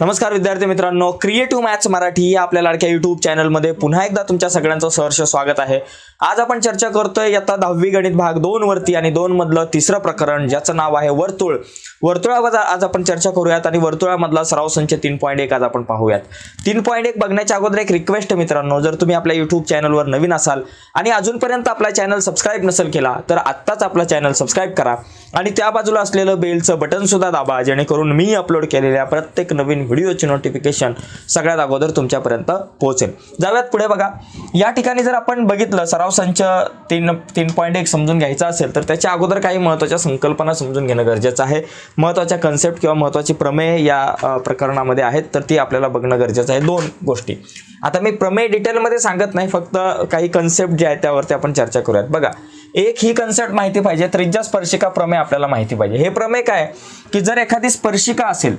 नमस्कार विद्यार्थी मित्रांनो, क्रिएटिव्ह मॅथ्स मराठी या आपल्या लाडक्या यूट्यूब चॅनलमध्ये पुन्हा एकदा तुमच्या सगळ्यांचं सहर्ष स्वागत आहे। आज आपण चर्चा करतोय इयत्ता 10वी गणित भाग 2 वरती आणि 2 मधलं तिसरं प्रकरण ज्याचं नाव आहे वर्तुळ। वर्तुळावर आज आपण चर्चा करूयात आणि वर्तुळामधला सराव संच 3.1 आज आपण पाहूयात। 3.1 बघण्याच्या अगोदर एक रिक्वेस्ट मित्रांनो, जर तुम्ही आपल्या यूट्यूब चॅनलवर नवीन असाल आणि अजूनपर्यंत आपला चॅनल सबस्क्राइब नसेल केला तर आत्ताच आपला चॅनल सबस्क्राइब करा आणि त्या बाजूला असलेलं बेलचं बटन सुद्धा दाबा, जेणेकरून मी अपलोड केलेल्या प्रत्येक नवीन व्हिडिओची नोटिफिकेशन सगळ्यात अगोदर तुमच्यापर्यंत पोहोचेल। जाऊयात पुढे बघा। या ठिकाणी जर आपण बघितलं सराव संच 3.1 समजून घ्यायचा असेल तर त्याच्या अगोदर काही महत्त्वाच्या संकल्पना समजून घेणं गरजेचं आहे। महत्त्वाच्या कन्सेप्ट किंवा महत्त्वाची प्रमेय या प्रकरणामध्ये आहेत तर ती आपल्याला बघणं गरजेचं आहे। दोन गोष्टी आता मी प्रमेय डिटेलमध्ये सांगत नाही, फक्त काही कन्सेप्ट जे आहेत त्यावरती आपण चर्चा करूयात। बघा, एक ही कन्सेप्ट माहिती पाहिजे, त्रिज्या स्पर्शिका प्रमेय आपल्याला माहिती पाहिजे। हे प्रमेय काय की जर एखादी स्पर्शिका असेल,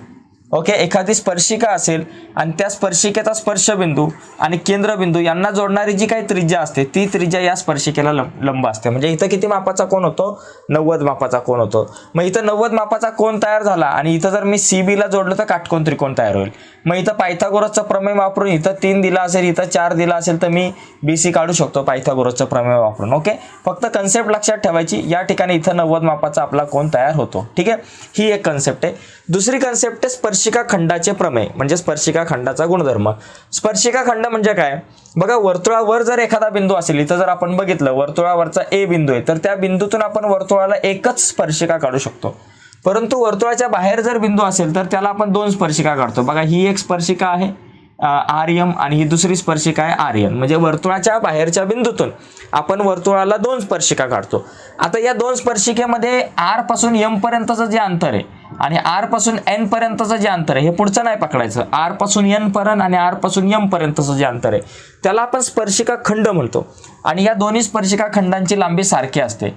ओके, एखादी स्पर्शिका असेल आणि त्या स्पर्शिकेचा स्पर्शबिंदू आणि केंद्रबिंदू यांना जोडणारी जी काही त्रिज्या असते ती त्रिज्या या स्पर्शिकेला लंब असते। म्हणजे इथं किती मापाचा कोन होतो? 90 मापाचा कोन होतो। मग इथं 90 मापाचा कोन तयार झाला आणि इथं जर मी CB ला जोडलं तर काटकोन त्रिकोण तयार होईल। मग इथं पायथागोरसचा प्रमेय वापरून इथं 3 दिला असेल, इथं 4 दिला असेल तर मी BC काढू शकतो पायथागोरसचा प्रमेय वापरून। ओके, फक्त कन्सेप्ट लक्षात ठेवायची, या ठिकाणी इथं 90 मापाचा आपला कोन तयार होतो। ठीक आहे, ही एक कन्सेप्ट आहे। दुसरी कन्सेप्ट आहे स्पर्शिका खंडाचे प्रमेय, म्हणजे स्पर्शिका खंडाचा गुणधर्म। स्पर्शिका खंड म्हणजे काय? बघा, वर्तुळावर जर एखादा बिंदू असेल, इथं जर आपण बघितलं वर्तुळावरचा A बिंदू आहे तर त्या बिंदूतून आपण वर्तुळाला एकच स्पर्शिका काढू शकतो। परंतु वर्तुळाच्या बाहेर जर बिंदू असेल तर त्याला आपण 2 स्पर्शिका काढतो। बघा, ही एक स्पर्शिका आहे RM आणि ही दुसरी स्पर्शिका आहे RN, म्हणजे वर्तुळाच्या बाहेरच्या बिंदूतून आपण वर्तुळाला 2 स्पर्शिका काढतो। आता या 2 स्पर्शिकेमध्ये R पासून M पर्यंतचं जे अंतर आहे आणि R पासून N पर्यंतचं जे अंतर आहे हे पुढचं नाही पकडायचं। R पासून N पर्यंत आणि R पासून M पर्यंतचं जे अंतर आहे त्याला आपण स्पर्शिका खंड म्हणतो आणि या दोन्ही स्पर्शिका खंडांची लांबी सारखी असते।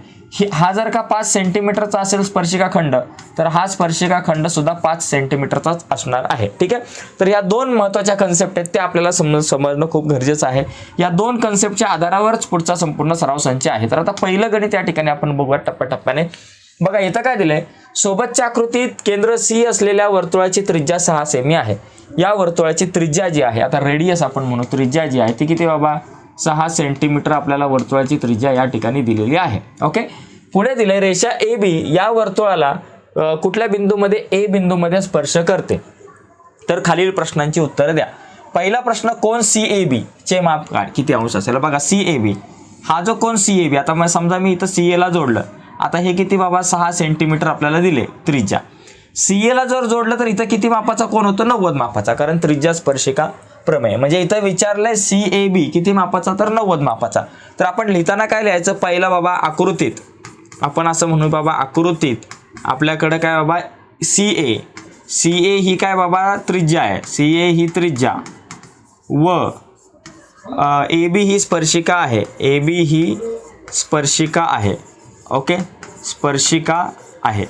हा जर का 5 सेंटीमीटरचा असेल स्पर्शिका खंड तर हा स्पर्शिका खंड सुद्धा 5 सेंटीमीटरचाच असणार आहे। ठीक आहे, तर या 2 महत्त्वाच्या कन्सेप्ट आहेत त्या आपल्याला समजणं खूप गरजेचं आहे। या 2 कन्सेप्टच्या आधारावरच पुढचा संपूर्ण सराव संच आहे। तर आता पहिलं गणित या ठिकाणी आपण बघूया टप्प्याटप्प्याने। बघा, इथं काय दिलंय, सोबतच्या आकृतीत केंद्र C असलेल्या वर्तुळाची त्रिज्या 6 सेमी आहे। या वर्तुळाची त्रिज्या जी आहे, आता रेडियस आपण म्हणू, त्रिज्या जी आहे ती किती बाबा? 6 सेंटीमीटर आपल्याला वर्तुळाची त्रिज्या या ठिकाणी दिलेली आहे। ओके, पुढे दिले रेषा AB या वर्तुळाला कुठल्या बिंदूमध्ये A बिंदूमध्ये स्पर्श करते? तर खालील प्रश्नांची उत्तरं द्या। पहिला प्रश्न, कोन CAB चे माप काढ, किती अंश असेल? बघा, CAB हा जो कोन CAB, आता मग समजा मी इथं CA ला जोडलं, आता हे किती बाबा? 6 सेंटीमीटर आपल्याला दिले त्रिज्या। CA ला जर जोडलं तर इथं किती मापाचा कोन होतो? 90 मापाचा, कारण त्रिज्या स्पर्शिका प्रमेय। म्हणजे इथं विचारलंय CAB किती मापाचा? तर 90 मापाचा। तर आपण लिहिताना काय लिहायचं? पहिला बाबा आकृतीत, आपण असं म्हणू बाबा, आकृतीत आपल्याकडे काय बाबा? CA ही काय बाबा? त्रिज्या आहे। CA ही त्रिज्या व AB ही स्पर्शिका आहे। AB ही स्पर्शिका आहे। ओके, स्पर्शिका आहे।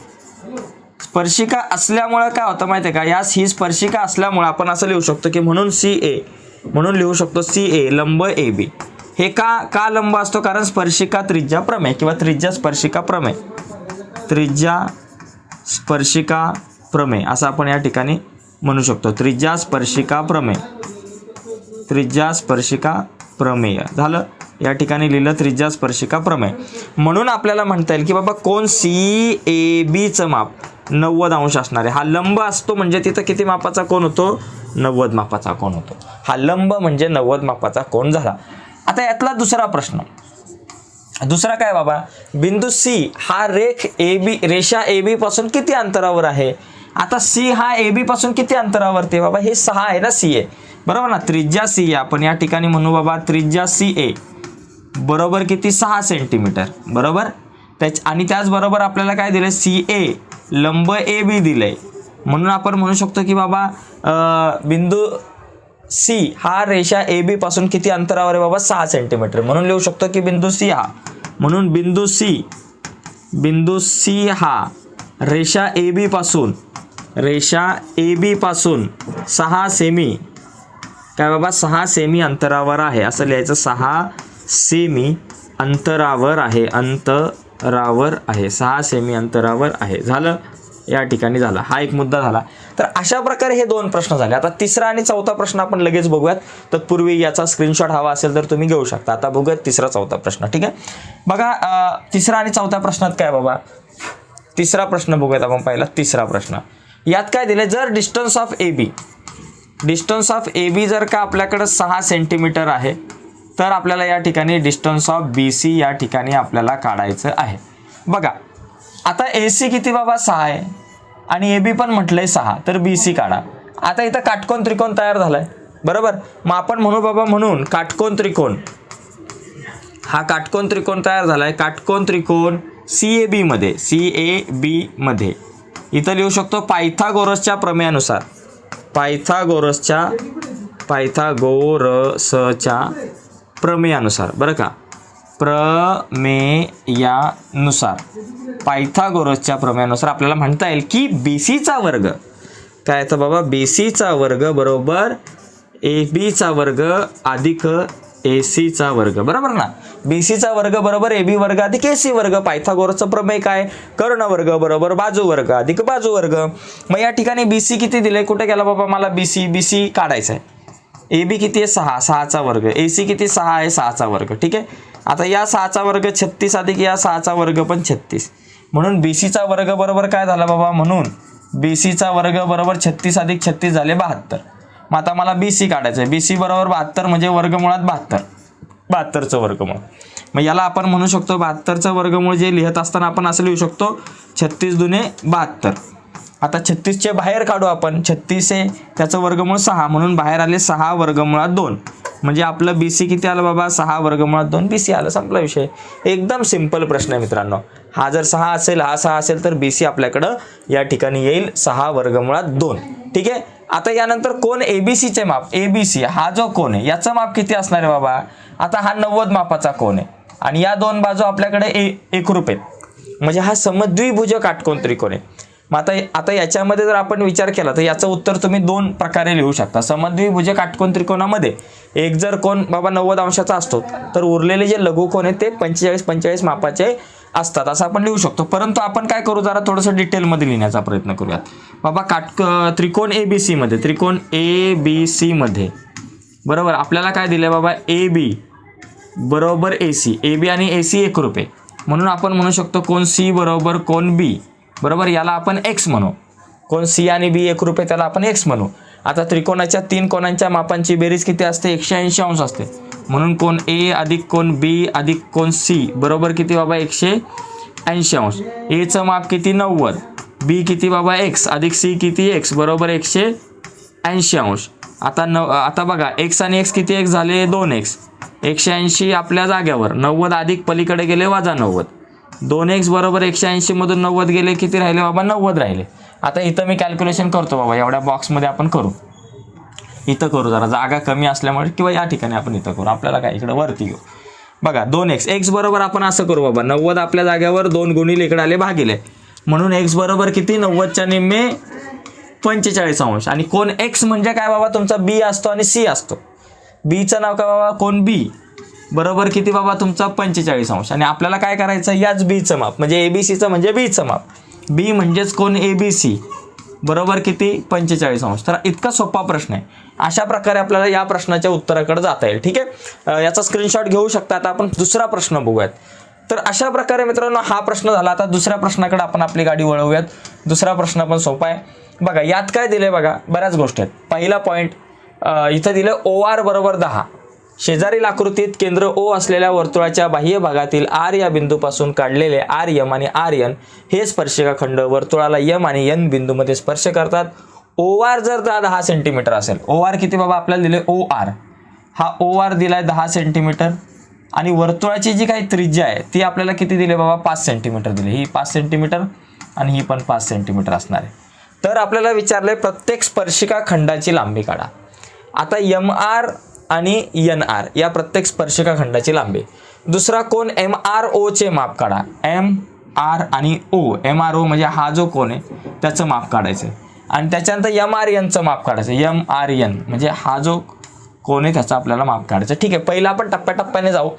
स्पर्शिका असल्यामुळे काय होतं माहिती आहे का? यास ही स्पर्शिका असल्यामुळे आपण असं लिहू शकतो की म्हणून CA, म्हणून लिहू शकतो CA लंब AB। हे का लंब असतो? कारण स्पर्शिका त्रिज्या प्रमेय किंवा त्रिज्या स्पर्शिका प्रमेय, त्रिज्या स्पर्शिका प्रमेय असं आपण या ठिकाणी म्हणू शकतो। त्रिज्या स्पर्शिका प्रमेय, त्रिज्या स्पर्शिका प्रमेय झालं, या ठिकाणी लिहिलं त्रिज्या स्पर्शिका प्रमेय। म्हणून आपल्याला म्हणता येईल की बाबा कोन CAB चं माप 90 अंश असणार आहे। हा लंब असतो म्हणजे तिथं किती मापाचा कोन होतो? 90 मापाचा कोन होतो। हा लंब म्हणजे 90 मापाचा कोन झाला। आता यातला दुसरा प्रश्न, दुसरा काय बाबा? बिंदू C हा रेषा AB पासून किती अंतरावर आहे? आता C हा AB पासून किती अंतरावरती आहे बाबा? हे 6 आहे ना CA, बरोबर ना? त्रिज्या CA आपण या ठिकाणी म्हणू बाबा, त्रिज्या CA बरोबर किती? 6 सेंटीमीटर, बरोबर। आणि त्याचबरोबर आपल्याला काय दिलंय? CA लंब AB दिलंय, म्हणून आपण म्हणू शकतो की बाबा बिंदू C हा रेषा AB पासून किती अंतरावर आहे बाबा? 6 सेंटीमीटर, म्हणून लिहू शकतो की बिंदू C हा, म्हणून बिंदू C हा रेषा AB पासून 6 सेमी काय बाबा? 6 सेमी अंतरावर आहे, असं लिहायचं। 6 सेमी अंतरावर आहे, 6 सेमी अंतरावर आहे, झालं। या ठिकाणी झाला, हा एक मुद्दा झाला. तर अशा प्रकारे हे 2 प्रश्न झाले. आता तिसरा आणि चौथा प्रश्न आपण लगेच बघूयात. तत्पूर्वी याचा स्क्रीनशॉट हवा असेल तर तुम्ही घेऊ शकता. आता बघूयात तिसरा चौथा प्रश्न. ठीक आहे, बघा तिसरा आणि चौथ्या प्रश्नात काय बाबा, तिसरा प्रश्न बघूयात आपण. पहिला तिसरा प्रश्न, यात काय दिले, जर डिस्टन्स ऑफ ए बी जर का आपल्याकडे 6 सेंटीमीटर आहे, तर आपल्याला या ठिकाणी डिस्टन्स ऑफ बी सी या ठिकाणी आपल्याला काढायचं आहे. बघा आता ए सी किती बाबा 6 आहे आणि ए बी पण म्हटलंय 6, तर बी सी काढा. आता इथं काटकोन त्रिकोण तयार झालाय, बरोबर. मग आपण म्हणू बाबा, म्हणून काटकोन त्रिकोण, हा काटकोन त्रिकोण तयार झालाय. काटकोन त्रिकोण CAB मध्ये इथं लिहू शकतो पायथागोरसच्या प्रमेयानुसार, पायथागोरसच्या प्रमेयानुसार, बरं का, पायथागोरसच्या प्रमेयानुसार आपल्याला म्हणता येईल की BCचा वर्ग काय येतं बाबा, BCचा वर्ग बरोबर ABचा वर्ग अधिक ACचा वर्ग, बरोबर ना. BCचा वर्ग बरोबर AB वर्ग अधिक AC वर्ग. पायथागोरसचा प्रमेय काय, कर्ण वर्ग बरोबर बाजू वर्ग अधिक बाजू वर्ग. मग या ठिकाणी BC किती दिले, कुठे गेला बाबा, मला BC काढायचं आहे. AB किती आहे 6, 6चा वर्ग. AC किती 6 आहे, 6चा वर्ग. ठीक आहे, आता या 6चा वर्ग 36 अधिक या 6चा वर्ग पण 36, म्हणून BCचा वर्ग बरोबर काय झाला बाबा, म्हणून BCचा वर्ग बरोबर 36 अधिक 36 झाले 72. मग आता मला BC काढायचं आहे. BC बरोबर 72 म्हणजे वर्गमुळात 72चं वर्गमूळ. मग याला आपण म्हणू शकतो 72चं वर्गमूळ जे लिहित असताना आपण असं लिहू शकतो 36 दुने 72. आता 36चे बाहेर काढू आपण, 36 आहे त्याचं वर्गमूळ 6, म्हणून बाहेर आले 6 वर्गमुळात 2, म्हणजे आपलं BC किती आलं बाबा, 6 वर्गमुळात 2 BC आलं. संपला विषय. एकदम सिंपल प्रश्न आहे मित्रांनो. हा जर 6 असेल, हा 6 असेल, तर BC आपल्याकडं या ठिकाणी येईल 6 वर्गमुळात 2. ठीक आहे, आता यानंतर कोण ABCचे माप, ABC हा जो कोण आहे याचं माप किती असणार आहे बाबा. आता हा 90 मापाचा कोण आहे आणि या 2 बाजू आपल्याकडे एकरूप आहेत, म्हणजे हा समद्विभुज काटकोन त्रिकोण आहे. मग आता याच्यामध्ये जर आपण विचार केला तर याचं उत्तर तुम्ही 2 प्रकारे लिहू शकता. समद्विभुज काटकोन त्रिकोणामध्ये एक जर कोण बाबा 90 अंशाचा असतो, तर उरलेले जे लघु कोण आहेत ते 45 मापाचे असतात, असं आपण लिहू शकतो. परंतु आपण काय करू, जरा थोडंसं डिटेलमध्ये लिहिण्याचा प्रयत्न करूयात. बाबा त्रिकोण ABC मध्ये बरोबर आपल्याला काय दिलं बाबा, AB बरोबर AC, AB आणि AC एकरूप आहे, म्हणून आपण म्हणू शकतो कोण C बरोबर कोण B बरोबर, याला आपण X म्हणू. कोण C आणि B एकरूप आहे त्याला आपण X म्हणू. आता त्रिकोणाच्या 3 कोणांच्या मापांची बेरीज किती असते, 180 अंश असते, म्हणून कोण A अधिक कोण B अधिक कोण C बरोबर किती बाबा 180 अंश. A चं माप किती 90, B किती बाबा X अधिक C किती X बरोबर 180 अंश. आता बघा X आणि X किती X झाले 2X, 180 आपल्या जाग्यावर, 90 अधिक पलीकडे गेले वजा 90, 2X बरोबर 180 मधून 90 गेले, किती राहिले बाबा 90 राहिले. आता इथं मी कॅल्क्युलेशन करतो बाबा, एवढ्या बॉक्समध्ये आपण करू, इथं करू, जरा जागा कमी असल्यामुळे, किंवा या ठिकाणी आपण इथं करू, आपल्याला काय इकडे वरती घेऊ. बघा 2X, X बरोबर आपण असं करू बाबा, 90 आपल्या जाग्यावर 2 गुणिले इकडे आले भागिले, म्हणून X बरोबर किती 90च्या निम्मे 45 अंश. आणि कोण X म्हणजे काय बाबा, तुमचा B असतो आणि C असतो. Bचं नाव काय बाबा, कोण B बरोबर किती बाबा तुमचा 45 अंश. आणि आपल्याला काय करायचं, याच Bचं माप म्हणजे ABCचं म्हणजे Bचं माप, B म्हणजेच कोण ABC बरोबर किती 45 अंश. तर इतका सोपा प्रश्न आहे. अशा प्रकारे आपल्याला या प्रश्नाच्या उत्तराकडे जाता येईल. ठीक आहे, याचा स्क्रीनशॉट घेऊ शकता. आता आपण दुसरा प्रश्न बघूयात. तर अशा प्रकारे मित्रांनो हा प्रश्न झाला. आता दुसऱ्या प्रश्नाकडे आपण आपली गाडी वळवूयात. दुसरा प्रश्न पण सोपा आहे. बघा यात काय दिले, बघा बऱ्याच गोष्टी आहेत. पहिला पॉईंट इथं दिलं OR बरोबर 10. शेजारील आकृतीत केंद्र O असलेल्या वर्तुळाच्या बाह्य भागातील R या बिंदूपासून काढलेले RM आणि RN हे स्पर्शिकाखंड वर्तुळाला M आणि N बिंदूमध्ये स्पर्श करतात. OR जर 10 सेंटीमीटर असेल, OR किती बाबा आपल्याला दिले, OR हा OR दिलाय 10 सेंटीमीटर आणि वर्तुळाची जी काही त्रिज्या आहे ती आपल्याला किती दिली बाबा 5 सेंटीमीटर दिली. ही 5 सेंटीमीटर आणि ही पण 5 सेंटीमीटर असणार आहे. तर आपल्याला विचारलंय प्रत्येक स्पर्शिका खंडाची लांबी काढा. आता MR आणि NR या प्रत्येक स्पर्शिका खंडाची लांबी. दुसरा कोण MRO चे माप काढा. MR आणि O, MRO म्हणजे हा जो कोण आहे त्याचं माप काढायचं आणि त्याच्यानंतर MRNचं माप काढायचं. MRN म्हणजे हा जो कोण आहे त्याचं आपल्याला माप काढायचं. ठीक आहे, पहिला आपण टप्प्याटप्प्याने जाऊ.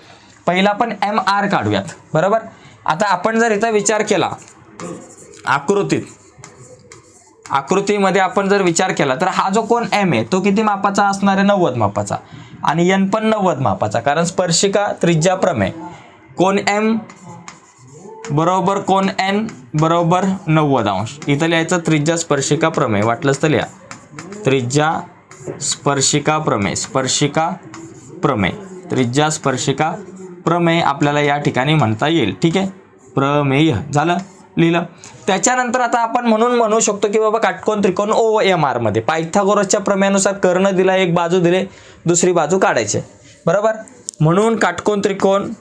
पहिला आपण MR काढूयात. बरोबर, आता आपण जर इथं विचार केला आकृतीत आकृतीमध्ये आपण जर विचार केला तर हा जो कोन एम आहे तो किती मापाचा असणार आहे? 90 मापाचा. आणि एन पण 90 मापाचा, कारण स्पर्शिका त्रिज्या प्रमेय. कोन एम बरोबर कोन एन बरोबर 90 अंश. इथं लिहायचं त्रिज्या स्पर्शिका प्रमेय, वाटलंच तर लिहा त्रिज्या स्पर्शिका प्रमेय. स्पर्शिका प्रमेय, त्रिज्या स्पर्शिका प्रमेय आपल्याला या ठिकाणी म्हणता येईल. ठीक आहे, प्रमेय झालं, लिहिलं. त्याच्यानंतर आता आपण म्हणू शकतो की बाबा काटकोन त्रिकोण ओ एम आर मध्ये पायथागोरसच्या प्रमेयानुसार कर्ण दिला, एक बाजू दिले, दुसरी बाजू काढायचे. बरोबर, म्हणून काटकोन त्रिकोण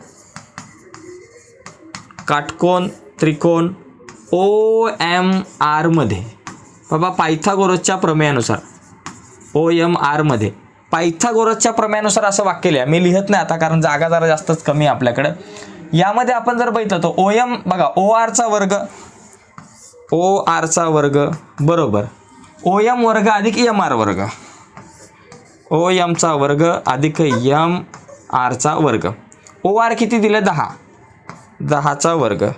ओ एम आर मध्ये बाबा पायथागोरसच्या प्रमेयानुसार ओ एम आर मध्ये पायथागोरसच्या प्रमेयानुसार असं वाक्य लिहा. मी लिहित नाही आता कारण जागा जरा जास्तच कमी आहे आपल्याकडे. यामध्ये आपण जर बघितलं तर ओ एम बघा ओ आरचा वर्ग बरोबर ओ एम वर्ग अधिक एम आर वर्ग. ओ एमचा वर्ग अधिक एम आरचा वर्ग. ओ आर किती दिले? 10. 10चा वर्ग.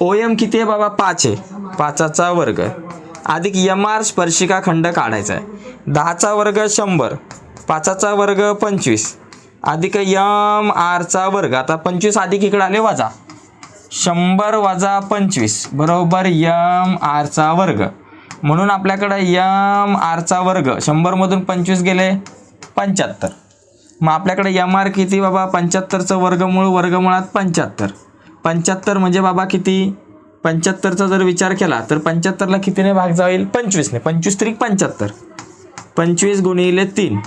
ओ एम किती आहे बाबा? 5 आहे. 5चा वर्ग अधिक एम आर स्पर्शिका खंड काढायचा आहे. 10चा वर्ग 100, 5चा वर्ग 25 अधिक एम आरचा वर्ग. आता 25 अधिक इकडे आले वजा, 100 वजा 25 बरोबर एम आरचा वर्ग. म्हणून आपल्याकडे एम आरचा वर्ग 100 मधून 25 गेले 75. मग आपल्याकडे एम आर किती बाबा? 75चं वर्गमुळात 75. 75 म्हणजे बाबा किती? 75चा जर विचार केला तर 75ला कितीने भाग जाईल? 25ने. 25 त्रिक 75, 25 गुणिले 3.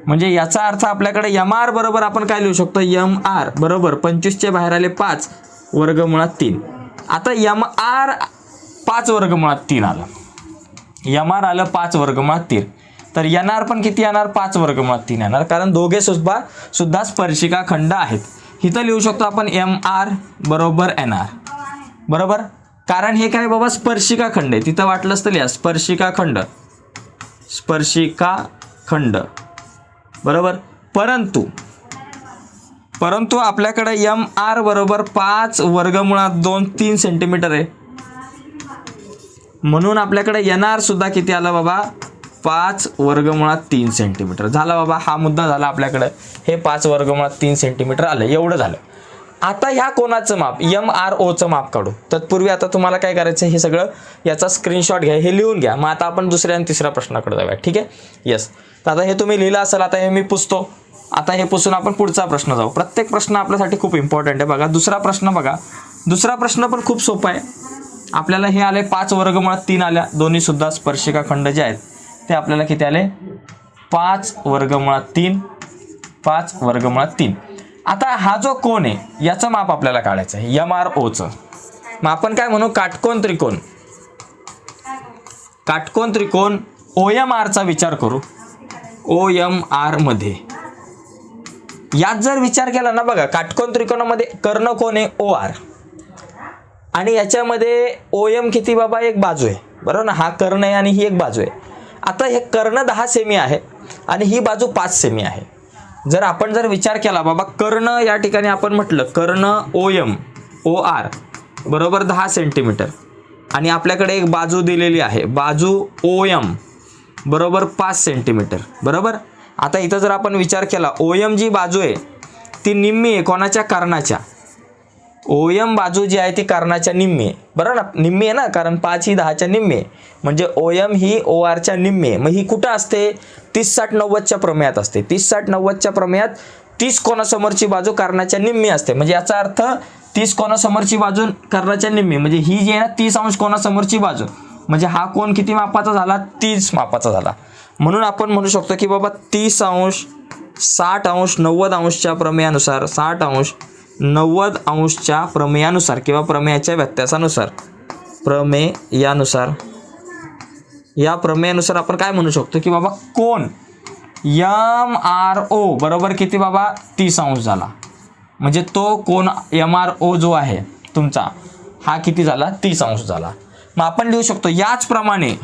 म्हणजे याचा अर्थ आपल्याकडे एम आर बरोबर आपण काय लिहू शकतो? एम आर बरोबर 25चे बाहेर आले 5 वर्गमुळात 3. आता एम आर 5 वर्गमुळात 3 आलं. एम आर आलं 5 वर्गमुळात 3. तर एन आर पण किती येणार? 5 वर्गमुळात 3 येणार, कारण दोघे सुद्धा स्पर्शिका खंड आहेत. इथं लिहू शकतो आपण एम आर बरोबर एन आर बरोबर, कारण हे काय बाबा स्पर्शिका खंड आहे. तिथं वाटलंच तर लिहा स्पर्शिका खंड बरोबर. परंतु आपल्याकडे एम आर बरोबर 5 वर्गमुळात 2 3 सेंटीमीटर आहे. म्हणून आपल्याकडे एन आर सुद्धा किती आलं बाबा? 5 वर्गमुळात 3 सेंटीमीटर. झाला बाबा, हा मुद्दा झाला आपल्याकडे. हे 5 वर्गमुळात 3 सेंटीमीटर आलं, एवढं झालं. आता ह्या कोणाचं माप एम आर ओचं माप काढू. तत्पूर्वी आता तुम्हाला काय करायचं, हे सगळं याचा स्क्रीनशॉट घ्या, हे लिहून घ्या. मग आता आपण दुसऱ्या आणि तिसऱ्या प्रश्नाकडे जाऊया. ठीक आहे, येस. तर आता हे तुम्ही लिहिलं असेल, आता हे मी पुसतो. आता हे पुसून आपण पुढचा प्रश्न जाऊ. प्रत्येक प्रश्न आपल्यासाठी खूप इम्पॉर्टंट आहे. बघा दुसरा प्रश्न बघा. दुसरा प्रश्न पण खूप सोपा आहे. आपल्याला हे आले 5 वर्गमुळात 3 आल्या. दोन्ही सुद्धा स्पर्शिका खंड जे आहेत ते आपल्याला किती आले? 5 वर्गमुळात 3. 5 वर्गमुळात 3. आता हा जो कोन आहे याचं माप आपल्याला काढायचं आहे, एम आर ओचं. मग आपण काय म्हणू? काटकोन त्रिकोण ओ एम आरचा विचार करू. ओ एम आर मध्ये यात जर विचार केला ना, बघा काटकोन त्रिकोणामध्ये कर्ण कोण आहे? O R. आणि याच्यामध्ये ओ एम किती बाबा? एक बाजू आहे बरोबर ना. हा कर्ण आहे आणि ही एक बाजू आहे. आता हे कर्ण 10 सेमी आहे आणि ही बाजू 5 सेमी आहे. जर आपण विचार केला बाबा कर्ण, या ठिकाणी आपण म्हटलं कर्ण ओ एम ओ आर बरोबर 10 सेंटीमीटर आणि आपल्याकडे एक बाजू दिलेली आहे, बाजू ओ एम बरोबर 5 सेंटीमीटर बरोबर. आता इथं जर आपण विचार केला, ओ एम जी बाजू आहे ती निम्मी आहे कोणाच्या? कर्णाच्या. ओ एम बाजू जी आहे ती कर्णाच्या निम्मी आहे बरोबर ना. निम्मी आहे ना, कारण 5 ही 10च्या निम्मी आहे. म्हणजे ओ एम ही ओ आरच्या निम्मी आहे. मग ही कुठं असते? 30-60-90च्या प्रमेयात असते. 30-60-90च्या प्रमेयात 30 कोणासमोरची बाजू कर्णाच्या निम्मी असते. म्हणजे याचा अर्थ 30 कोणासमोरची बाजू कर्णाच्या निम्मी, म्हणजे ही जी आहे ना 30 अंश कोणासमोरची बाजू, म्हणजे हा कोण किती मापाचा झाला? 30 मापाचा झाला. म्हणून आपण म्हणू शकतो की बाबा 30 अंश 60 अंश 90 अंशच्या प्रमेयानुसार, 60 अंश 90 अंशच्या प्रमेयानुसार किंवा प्रमेयाच्या व्यत्यासानुसार, या प्रमेयानुसार आपण काय म्हणू शकतो की बाबा कोन एम आर ओ बरोबर किती बाबा? 30 अंश झाला. म्हणजे तो कोन एम आर ओ जो आहे तुमचा, हा किती झाला? 30 अंश झाला. मग आपण लिहू शकतो याचप्रमाणे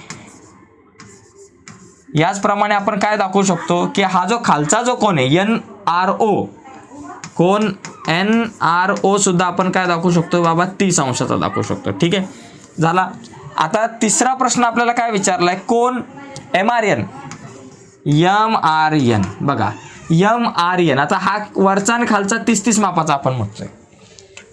आपण काय दाखवू शकतो की हा जो खालचा जो कोन आहे एन आर ओ, कोन एन आर ओ सुद्धा आपण काय दाखवू शकतो बाबा? 30 अंशाचा दाखवू शकतो. ठीक आहे, झाला. आता तिसरा प्रश्न आपल्याला काय विचारलाय, कोण MRN, MRN बघा MRN. आता हा वरचा आणि खालचा 30-30 मापाचा आपण म्हणतोय.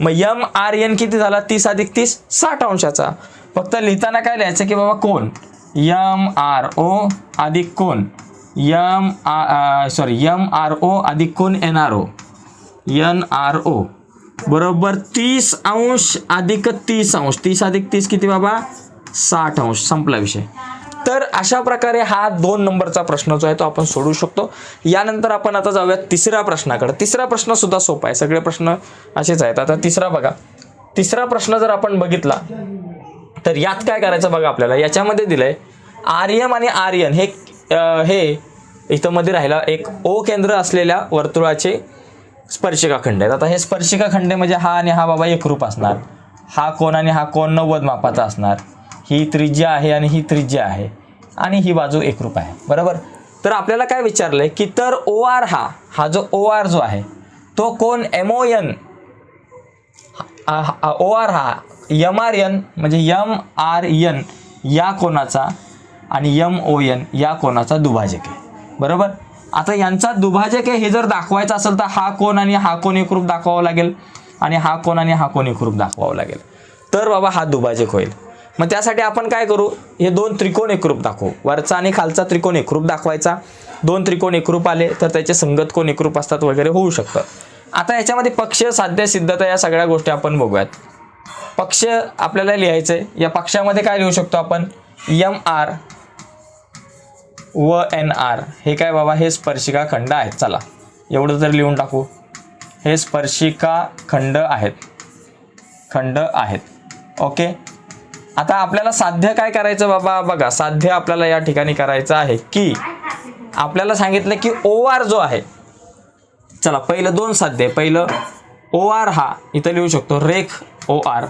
मग MRN किती झाला, 30 अधिक 30 60 अंशाचा. फक्त लिहिताना काय लिहायचं की बाबा कोण MRO अधिक कोण MRO अधिक कोण NRO बरोबर 30 अंश अधिक 30 अंश. 30 अधिक 30 किती बाबा 60 अंश. संपला विषय. तर अशा प्रकारे हा 2 नंबरचा प्रश्न जो आहे तो आपण सोडवू शकतो. यानंतर आपण आता जाऊया तिसऱ्या प्रश्नाकडे. तिसरा प्रश्न सुद्धा सोपा आहे, सगळे प्रश्न असेच आहेत. आता तिसरा बघा, तिसरा प्रश्न जर आपण बघितला तर यात काय करायचं बघा, आपल्याला याच्यामध्ये दिलंय RM आणि RN हे इथं मध्ये राहिला एक O केंद्र असलेल्या वर्तुळाचे स्पर्शिका खंड आहेत. आता हे स्पर्शिका खंड म्हणजे हा आणि हा बाबा एकरूप असणार, हा कोण आणि हा कोण 90 मापाचा असणार, ही त्रिज्या आहे आणि ही त्रिज्या आहे आणि ही बाजू एकरूप आहे बरोबर. तर आपल्याला काय विचारलंय की तर OR हा जो OR जो आहे तो कोण MON, OR हा MRN म्हणजे MRN या कोणाचा आणि MON या कोणाचा दुभाजक आहे बरोबर. आता यांचा दुभाजक आहे हे जर दाखवायचं असेल तर हा कोण आणि हा कोण एकरूप दाखवावा लागेल आणि हा कोण आणि हा कोण एकरूप दाखवावा लागेल, तर बाबा हा दुभाजक होईल. मग त्यासाठी आपण काय करू, हे 2 त्रिकोण एकरूप दाखवू. वरचा आणि खालचा त्रिकोण एकरूप दाखवायचा. 2 त्रिकोण एकरूप आले तर त्याचे संगत कोण एकरूप असतात वगैरे होऊ शकतं. आता याच्यामध्ये पक्ष, साध्य, सिद्धता या सगळ्या गोष्टी आपण बघूयात. पक्ष आपल्याला लिहायचंय. या पक्षामध्ये काय लिहू शकतो आपण, MR व NR हे काय बाबा हे स्पर्शिका खंड आहेत. चला एवढं तर लिहून टाकू, हे स्पर्शिका खंड आहेत. ओके. आता आपल्याला साध्य काय करायचं बाबा, बघा साध्य आपल्याला या ठिकाणी करायचं आहे की आपल्याला सांगितलं की OR जो आहे, चला पहिलं 2 साध्य. पहिलं OR हा इथं लिहू शकतो रेख OR.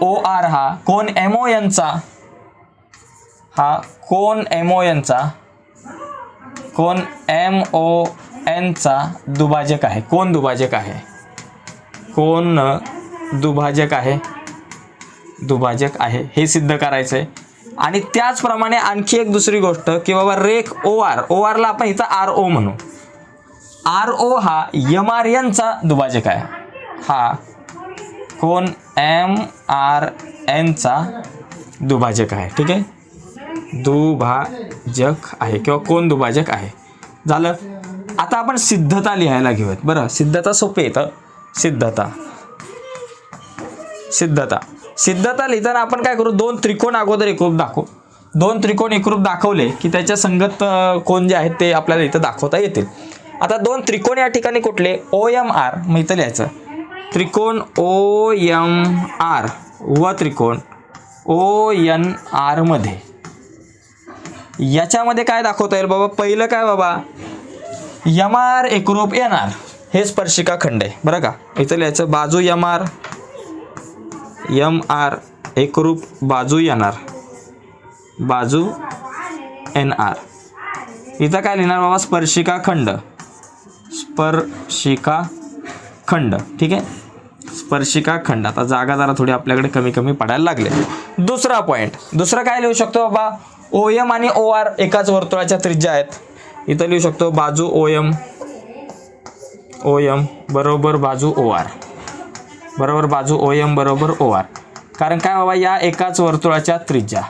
OR हा कोण MON चा, हा कोण MON चा दुभाजक आहे. कोण दुभाजक आहे, कोण दुभाजक आहे हे सिद्ध करायचंय. आणि त्याचप्रमाणे आणखी एक दुसरी गोष्ट की बाबा रेख OR ला आपण इथं RO म्हणू. RO हा MRN चा दुभाजक आहे. हा कोण MRN चा दुभाजक आहे. ठीक आहे, दुभाजक आहे किंवा कोण दुभाजक आहे. झालं. आता आपण सिद्धता लिहायला घेऊयात बरं. सिद्धता सोपे येतं. सिद्धता लिहिताना आपण काय करू, 2 त्रिकोण अगोदर एकरूप दाखवू. 2 त्रिकोण एकरूप दाखवले की त्याच्या संगत कोण जे आहेत ते आपल्याला इथं दाखवता येतील. आता 2 त्रिकोण या ठिकाणी कुठले, OMR. मग इथं लिहायचं त्रिकोण OMR व त्रिकोण ONR मध्ये याच्यामध्ये काय दाखवता येईल बाबा, पहिलं काय बाबा MR एकरूप NR हे स्पर्शिका खंड आहे बरं का. इथं लिहायचं बाजू MR एकरूप बाजू NR इथं काय लिहिणार बाबा, स्पर्शिका खंड. ठीक आहे, स्पर्शिका खंड. आता जागा जरा थोडी आपल्याकडे कमी पडायला लागले. दुसरा पॉइंट, दुसरं काय लिहू शकतो बाबा, OM आणि OR एकाच वर्तुळाच्या त्रिज्या आहेत. इथं लिहू शकतो बाजू OM बरोबर बाजू OR कारण काय बाबा या एकाच वर्तुळाच्या त्रिज्या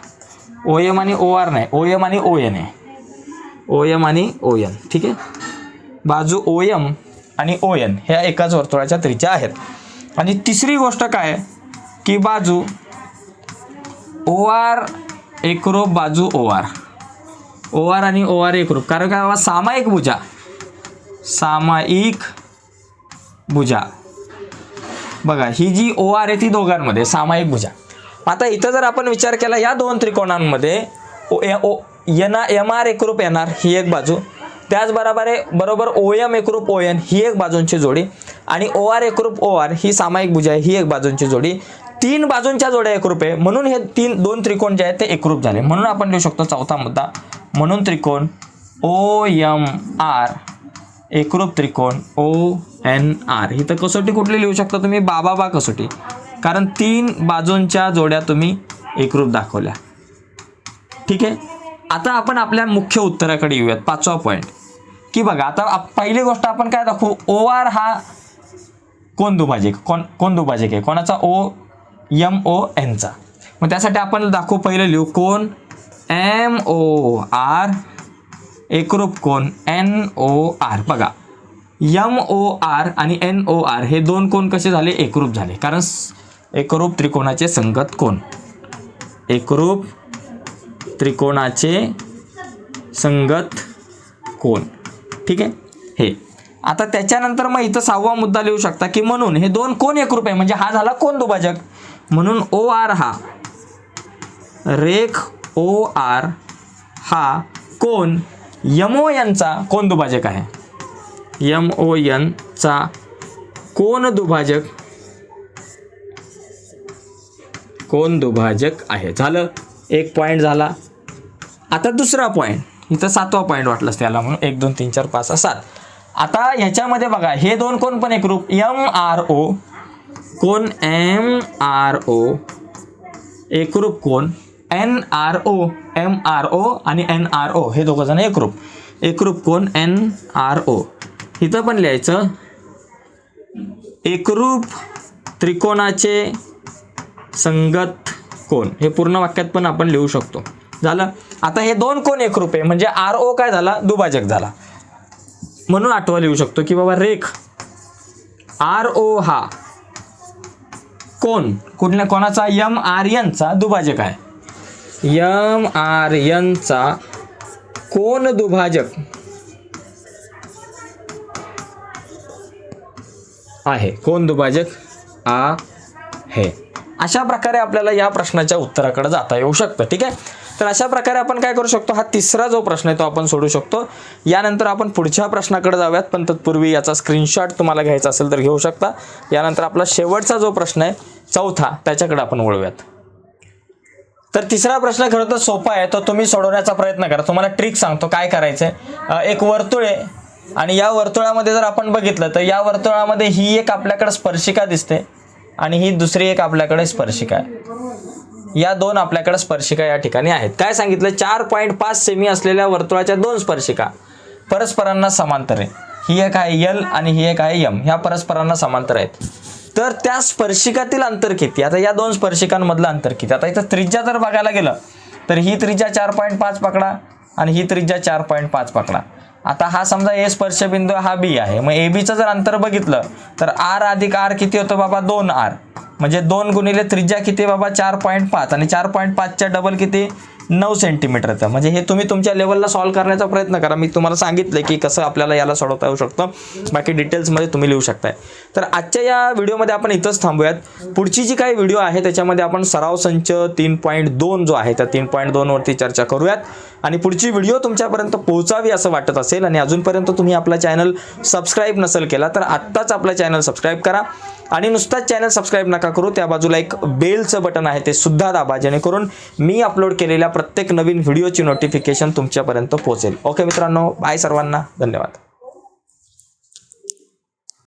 OM आणि OR नाही, OM आणि ON आहे. OM आणि ON. ठीक आहे, बाजू OM आणि ON ह्या एकाच वर्तुळाच्या त्रिज्या आहेत. आणि तिसरी गोष्ट काय की बाजू OR एकरूप बाजू OR आणि OR एकरूप. कारण काय बाबा सामायिक भुजा बघा, ही जी OR आहे ती दोघांमध्ये सामायिक भुजा. आता इथं जर आपण विचार केला या 2 त्रिकोणांमध्ये MR एकरूप NR ही एक बाजू, बरोबर OM एकरूप ON ही एक बाजूंची जोडी आणि OR एकरूप OR ही सामायिक भुजा ही एक बाजूंची जोडी. 3 बाजूंच्या जोड्या एकरूप आहे म्हणून हे 2 त्रिकोण जे आहेत ते एकरूप झाले. म्हणून आपण लिहू शकतो चौथा मुद्दा, म्हणून त्रिकोण OMR एकरूप त्रिकोण ONR. इथं कसोटी कुठली लिहू शकता तुम्ही, बाबा कसोटी. कारण 3 बाजूंच्या जोड्या तुम्ही एकरूप दाखवल्या. ठीक आहे. आता आपण आपल्या मुख्य उत्तराकडे येऊयात. 5वा पॉईंट की बघा, आता पहिली गोष्ट आपण काय दाखवू, OR हा कोण दुभाजक, कोण दुभाजक आहे कोणाचा, MON चा. मग त्यासाठी आपण दाखवू, पहिलं लिहू कोण MOR एकरूप कोण NOR. बघा MOR आणि NOR हे दोन कोण कसे झाले, एकरूप झाले, कारण एकरूप त्रिकोणाचे संगत कोण, एकरूप त्रिकोणाचे संगत कोण. ठीक आहे. हे आता त्याच्यानंतर मग इथं 6वा मुद्दा लिहू शकता की म्हणून हे दोन कोण एकरूप आहे, म्हणजे हा झाला कोण दुभाजक. म्हणून OR हा रेख OR हा कोण MON चा कोण दुभाजक आहे. MON चा कोण दुभाजक, कोण दुभाजक आहे. झालं, एक पॉईंट झाला. आता दुसरा पॉईंट, इथं 7वा पॉईंट वाटलंच त्याला, म्हणून 1 2 3 4 5 6 7. आता ह्याच्यामध्ये बघा, हे दोन कोण पण एकरूप, MRO कोण MRO एकरूप कोण MRO आणि NRO हे दोघं जण एकरूप कोण NRO. इथं पण लिहायचं एकरूप त्रिकोणाचे संगत कोण, हे पूर्ण वाक्यात पण आपण लिहू शकतो. झालं. आता हे दोन कोण एकरूप आहे, म्हणजे RO काय झाला, दुभाजक झाला. म्हणून आठवा लिहू शकतो की बाबा रेख RO हा कोण कुठल्या कोणाचा, MRN चा दुभाजक आहे. MRN चा कोण दुभाजक आहे, कोण दुभाजक आहे. अशा प्रकारे आपल्याला या प्रश्नाच्या उत्तराकडे जाता येऊ शकतं. ठीक आहे. तर अशा प्रकारे आपण काय करू शकतो, हा तिसरा जो प्रश्न आहे तो आपण सोडू शकतो. यानंतर आपण पुढच्या प्रश्नाकडे जाऊयात, पण तत्पूर्वी याचा स्क्रीनशॉट तुम्हाला घ्यायचा असेल तर घेऊ शकता. यानंतर आपला शेवटचा जो प्रश्न आहे 4था, त्याच्याकडे आपण वळूयात. तर तिसरा प्रश्न खरं तर सोपा आहे, तो तुम्ही सोडवण्याचा प्रयत्न करा. तुम्हाला ट्रिक सांगतो काय करायचं आहे. एक वर्तुळ आहे आणि या वर्तुळामध्ये जर आपण बघितलं तर या वर्तुळामध्ये ही एक आपल्याकडे स्पर्शिका दिसते आणि ही दुसरी एक आपल्याकडे स्पर्शिका आहे. या दोन आपल्याकडे स्पर्शिका या ठिकाणी आहेत. काय सांगितलं, 4.5 सेमी असलेल्या वर्तुळाच्या दोन स्पर्शिका परस्परांना समांतर आहे. ही एक आहे L आणि ही एक आहे M. ह्या परस्परांना समांतर आहेत. तर त्या स्पर्शिकातील अंतर किती, आता या दोन स्पर्शिकांमधलं अंतर किती. आता इथं त्रिज्या जर बघायला गेलं तर ही त्रिज्या 4.5 पकडा आणि ही त्रिज्या 4.5 पकडा. आता हा समजा A स्पर्शबिंदू हा B आहे. मग ABचं जर अंतर बघितलं तर R अधिक R किती होतं बाबा, 2R. म्हणजे 2 गुणिले त्रिज्या किती बाबा, 4.5 आणि 4.5च्या डबल किती, 9 सेंटीमीटरचं. म्हणजे हे तुम्ही तुमच्या लेवलला सॉल्व्ह करण्याचा प्रयत्न करा. मी तुम्हाला सांगितलं की कसं आपल्याला याला सोडवता येऊ शकतं, बाकी डिटेल्समध्ये तुम्ही लिहू शकताय. तर आजच्या या व्हिडिओमध्ये आपण इथंच थांबूयात. पुढची जी काही व्हिडिओ आहे त्याच्यामध्ये आपण सराव संच 3.2 जो आहे त्या 3.2 वरती चर्चा करूयात. आणि पुढची व्हिडिओ तुमच्यापर्यंत पोहोचावी असं वाटत असेल आणि अजूनपर्यंत तुम्ही आपला चॅनल सबस्क्राईब नसेल केला तर आत्ताच आपला चॅनल सबस्क्राईब करा. आणि नुसताच चॅनल सबस्क्राईब नका करू, त्या बाजूला एक बेलचं बटन आहे ते सुद्धा दाबा, जेणेकरून मी अपलोड केलेल्या प्रत्येक नवीन व्हिडिओची नोटिफिकेशन तुमच्यापर्यंत पोहोचेल. ओके मित्रांनो, बाय सर्वांना, धन्यवाद.